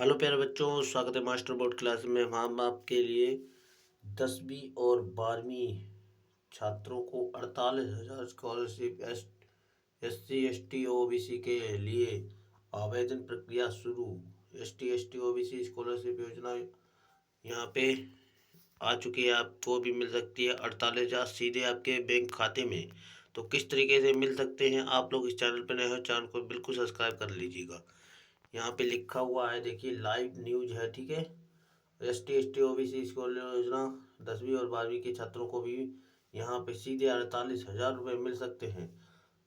Hello प्यारे बच्चों, स्वागत है मास्टर बोर्ड क्लास में। हम आपके लिए 10वीं और 12वीं छात्रों को 48,000 स्कॉलरशिप SC ST OBC के लिए आवेदन प्रक्रिया शुरू। ST ST OBC स्कॉलरशिप योजना यहाँ पे आ चुकी है। आपको भी मिल सकती है 48,000 सीधे आपके बैंक खाते में। तो किस तरीके से मिल सकते हैं, आप लोग इस चैनल पर नए हो, चैनल को बिल्कुल सब्सक्राइब कर लीजिएगा। यहाँ पे लिखा हुआ है, देखिए लाइव न्यूज है, ठीक है। ST ST OBC स्कॉलर योजना 10वीं और 12वीं के छात्रों को भी यहाँ पे सीधे 48,000 रुपये मिल सकते हैं।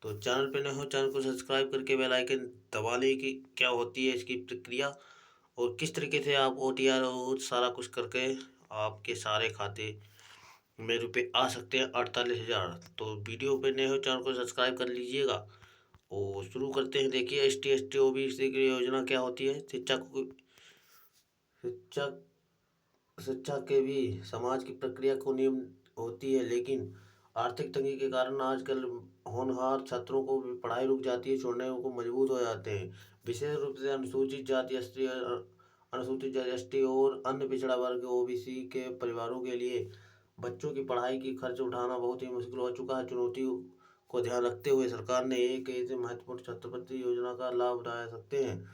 तो चैनल पे नए हो, चैनल को सब्सक्राइब करके बेल आइकन दबा लें कि क्या होती है इसकी प्रक्रिया और किस तरीके से आप OTR और सारा कुछ करके आपके सारे खाते में रुपये आ सकते हैं 48,000। तो वीडियो पे नए हो, चैनल को सब्सक्राइब कर लीजिएगा और शुरू करते हैं। देखिए ST ST OBC की योजना क्या होती है। शिक्षा शिक्षा के भी समाज की प्रक्रिया को नियम होती है, लेकिन आर्थिक तंगी के कारण आजकल होनहार छात्रों को भी पढ़ाई रुक जाती है, छोड़ने को मजबूर हो जाते हैं। विशेष रूप से अनुसूचित जाति अनुसूचित जाति ST और अन्य पिछड़ा वर्ग OBC के परिवारों के लिए बच्चों की पढ़ाई की खर्च उठाना बहुत ही मुश्किल हो चुका है। चुनौतियों को ध्यान रखते हुए सरकार ने एक ऐसे महत्वपूर्ण छात्रवृत्ति योजना का लाभ उठा सकते हैं,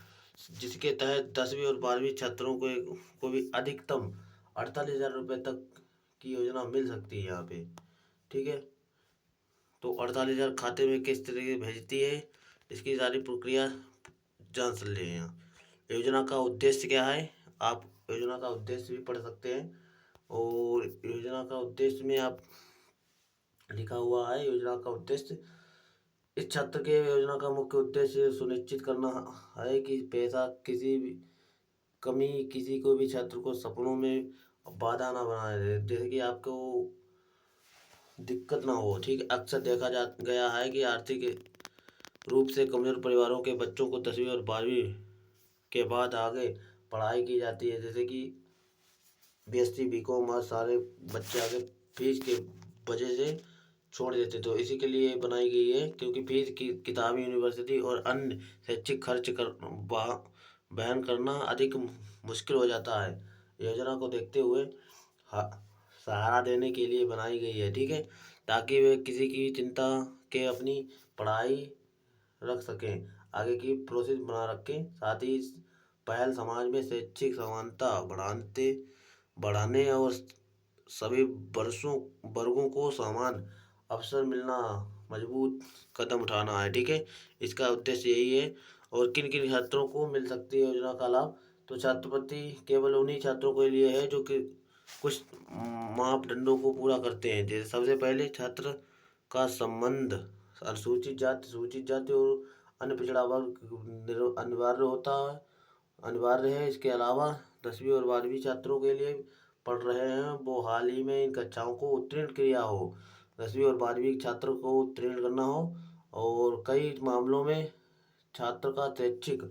जिसके तहत 10वीं और 12वीं छात्रों को भी अधिकतम 48,000 रुपये तक की योजना मिल सकती है यहाँ पे, ठीक है। तो 48,000 खाते में किस तरीके भेजती है, इसकी सारी प्रक्रिया जान सकते हैं यहाँ। योजना का उद्देश्य क्या है, आप योजना का उद्देश्य भी पढ़ सकते हैं। और योजना का उद्देश्य में आप लिखा हुआ है, योजना का उद्देश्य इस छात्र के योजना का मुख्य उद्देश्य सुनिश्चित करना है कि पैसा किसी भी कमी किसी को भी छात्र को सपनों में बाधा ना बनाए दे, जैसे कि आपको दिक्कत ना हो, ठीक। अक्सर देखा जा गया है कि आर्थिक रूप से कमजोर परिवारों के बच्चों को 10वीं और 12वीं के बाद आगे पढ़ाई की जाती है, जैसे कि BSc BCom और सारे बच्चे आगे फीस के वजह से छोड़ देते। तो इसी के लिए बनाई गई है, क्योंकि फीस की किताबी यूनिवर्सिटी और अन्य शैक्षिक खर्च कर बहन करना अधिक मुश्किल हो जाता है। योजना को देखते हुए सहारा देने के लिए बनाई गई है, ठीक है, ताकि वे किसी की चिंता के अपनी पढ़ाई रख सकें, आगे की प्रोसेस बना रखें। साथ ही इस पहल समाज में शैक्षिक समानता बढ़ाने और सभी वर्गों को समान अवसर मिलना मजबूत कदम उठाना है, ठीक है। इसका उद्देश्य यही है। और किन किन छात्रों को मिल सकती है योजना का लाभ, तो छात्रवृत्ति केवल उन्हीं छात्रों के लिए है जो कि कुछ मापदंडों को पूरा करते हैं। जैसे सबसे पहले छात्र का संबंध अनुसूचित जाति सूचित जाति और अन्य पिछड़ा वर्ग अनिवार्य है। इसके अलावा 10वीं और 12वीं छात्रों के लिए पढ़ रहे हैं वो हाल ही में इन कक्षाओं को उत्तीर्ण किया हो, 10वीं और 12वीं छात्र को उत्तीर्ण करना हो। और कई मामलों में छात्र का शैक्षिक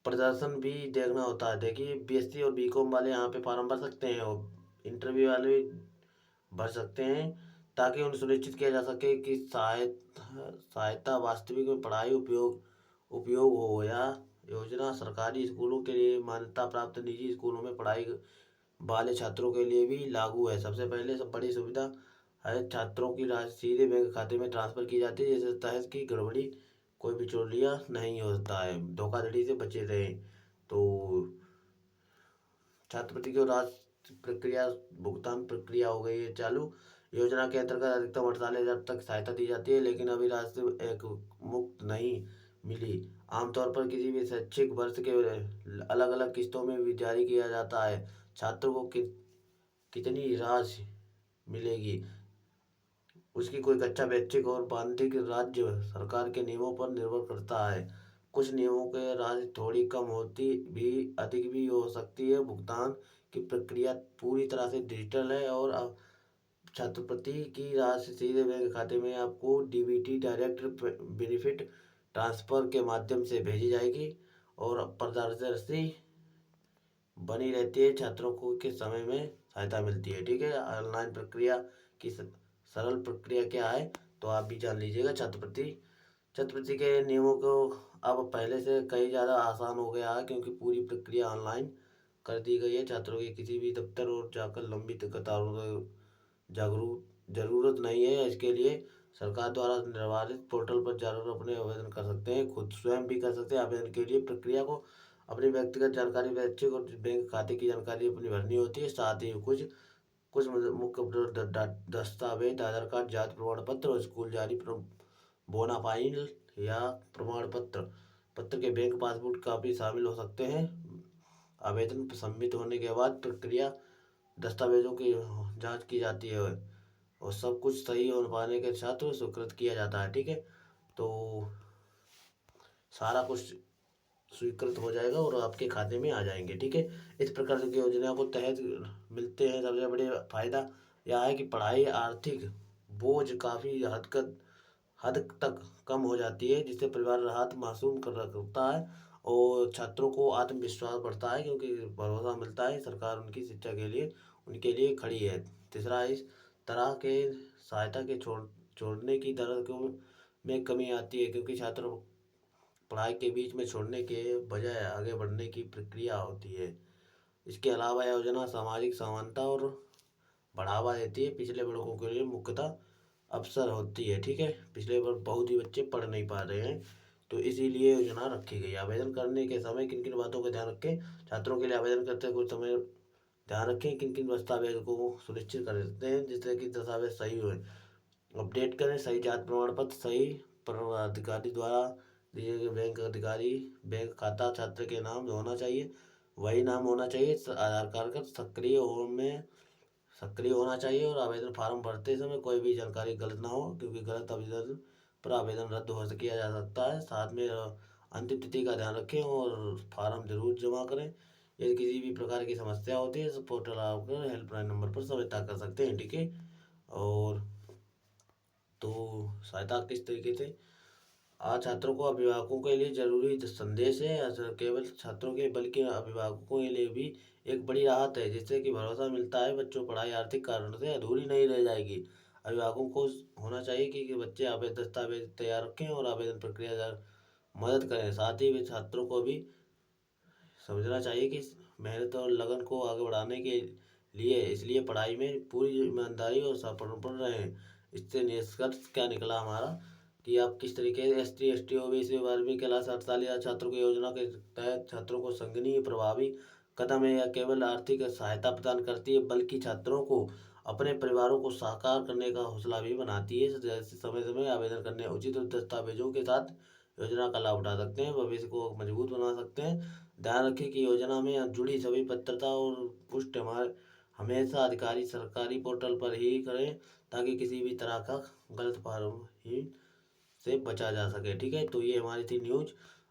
प्रदर्शन भी देखना होता है। देखिए BSc और BCom वाले यहाँ पे फॉर्म भर सकते हैं और इंटरव्यू वाले भी भर सकते हैं, ताकि उन्हें सुनिश्चित किया जा सके कि सहायता वास्तविक में पढ़ाई उपयोग हो। या योजना सरकारी स्कूलों के लिए मान्यता प्राप्त निजी स्कूलों में पढ़ाई वाले छात्रों के लिए भी लागू है। सबसे पहले सब बड़ी सुविधा है, छात्रों की राशि सीधे बैंक खाते में ट्रांसफर की जाती है, जैसे तहत की गड़बड़ी कोई बिचौलिया नहीं होता है, धोखाधड़ी से बचे रहें। तो छात्रवृत्ति की राशि प्रक्रिया भुगतान प्रक्रिया हो गई है चालू। योजना के अंतर्गत अधिकतम 48,000 तक सहायता दी जाती है, लेकिन अभी राशि एक मुक्त नहीं मिली। आमतौर पर किसी भी शैक्षिक वर्ष के अलग अलग किस्तों में भी जारी किया जाता है। छात्रों को कितनी राशि मिलेगी उसकी कोई कच्चा वैच्छिक और बांधिक राज्य सरकार के नियमों पर निर्भर करता है। कुछ नियमों के राशि थोड़ी कम होती भी अधिक भी हो सकती है। भुगतान की प्रक्रिया पूरी तरह से डिजिटल है और अब छात्रवृत्ति की राशि सीधे बैंक खाते में आपको DBT डायरेक्ट बेनिफिट ट्रांसफर के माध्यम से भेजी जाएगी और पारदर्शी बनी रहती है। छात्रों को के समय में सहायता मिलती है, ठीक है। ऑनलाइन प्रक्रिया की सरल प्रक्रिया क्या है, तो आप भी जान लीजिएगा। छात्रवृत्ति के नियमों को अब पहले से कई ज़्यादा आसान हो गया है, क्योंकि पूरी प्रक्रिया ऑनलाइन कर दी गई है। छात्रों की किसी भी दफ्तर और जाकर लंबी कतारों से ज़रूरत नहीं है। इसके लिए सरकार द्वारा निर्धारित पोर्टल पर जाकर अपने आवेदन कर सकते हैं, खुद स्वयं भी कर सकते हैं। आवेदन के लिए प्रक्रिया को अपनी व्यक्तिगत जानकारी, शैक्षिक और बैंक खाते की जानकारी अपनी भरनी होती है। साथ ही कुछ कुछ मुख्य दस्तावेज आधार कार्ड, जाति प्रमाण पत्र और स्कूल जारी बोनाफाइड या प्रमाण पत्र पत्र के बैंक पासबुक कापी शामिल हो सकते हैं। आवेदन सबमिट होने के बाद प्रक्रिया दस्तावेजों की जांच की जाती है और सब कुछ सही हो पाने के साथ स्वीकृत किया जाता है। ठीक है, तो सारा कुछ स्वीकृत हो जाएगा और आपके खाते में आ जाएंगे। ठीक है, इस प्रकार की योजना को तहत मिलते हैं सबसे बड़े फायदा यह है कि पढ़ाई आर्थिक बोझ काफ़ी हद तक कम हो जाती है, जिससे परिवार राहत महसूस कर सकता है और छात्रों को आत्मविश्वास बढ़ता है, क्योंकि भरोसा मिलता है सरकार उनकी शिक्षा के लिए उनके लिए खड़ी है। तीसरा, इस तरह के सहायता के छोड़ने की दर में कमी आती है, क्योंकि छात्र पढ़ाई के बीच में छोड़ने के बजाय आगे बढ़ने की प्रक्रिया होती है। इसके अलावा यह योजना सामाजिक समानता और बढ़ावा देती है। पिछले वर्गों के लिए मुख्यतः अवसर होती है। ठीक है, पिछले वर्ग बहुत ही बच्चे पढ़ नहीं पा रहे हैं, तो इसीलिए योजना रखी गई है। आवेदन करने के समय किन किन बातों का ध्यान रखें। छात्रों के लिए आवेदन करते कुछ समय ध्यान रखें किन किन दस्तावेजों को सुनिश्चित कर देते हैं, जिससे कि दस्तावेज सही हो। अपडेट करें, सही जाति प्रमाण पत्र, सही अधिकारी द्वारा दिए गए बैंक अधिकारी, बैंक खाता छात्र के नाम होना चाहिए, वही नाम होना चाहिए। आधार कार्ड का सक्रिय होना चाहिए और आवेदन फार्म भरते समय कोई भी जानकारी गलत ना हो, क्योंकि गलत आवेदन पर आवेदन रद्द हो किया जा सकता है। साथ में अंतिम तिथि का ध्यान रखें और फार्म जरूर जमा करें। यदि किसी भी प्रकार की समस्या होती है तो पोर्टल आकर हेल्पलाइन नंबर पर सहायता कर सकते हैं। ठीक है, और तो सहायता किस तरीके से आज छात्रों को अभिभावकों के लिए जरूरी संदेश है। केवल छात्रों के बल्कि अभिभावकों के लिए भी एक बड़ी राहत है, जिससे कि भरोसा मिलता है बच्चों पढ़ाई आर्थिक कारणों से अधूरी नहीं रह जाएगी। अभिभावकों को होना चाहिए कि बच्चे आवेदन दस्तावेज तैयार रखें और आवेदन प्रक्रिया मदद करें। साथ ही वे छात्रों को भी समझना चाहिए कि मेहनत और लगन को आगे बढ़ाने के लिए इसलिए पढ़ाई में पूरी ईमानदारी और समर्पण रहें। इससे निष्कर्ष क्या निकला हमारा कि आप किस तरीके से ST OBC 12वीं क्लास 48 छात्रों की योजना के तहत छात्रों को संगीन प्रभावी कदम है, या केवल आर्थिक सहायता प्रदान करती है बल्कि छात्रों को अपने परिवारों को साकार करने का हौसला भी बनाती है। जैसे समय समय आवेदन करने उचित दस्तावेजों के साथ योजना का लाभ उठा सकते हैं, भविष्य को मजबूत बना सकते हैं। ध्यान रखें कि योजना में जुड़ी सभी पात्रता और पुष्टि हमेशा अधिकारी सरकारी पोर्टल पर ही करें, ताकि किसी भी तरह का गलत फार्म ही से बचा जा सके। ठीक है, तो ये हमारी थी न्यूज़,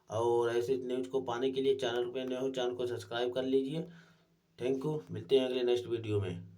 और ऐसे न्यूज़ को पाने के लिए चैनल पे नए हो चैनल को सब्सक्राइब कर लीजिए। थैंक यू, मिलते हैं अगले नेक्स्ट वीडियो में।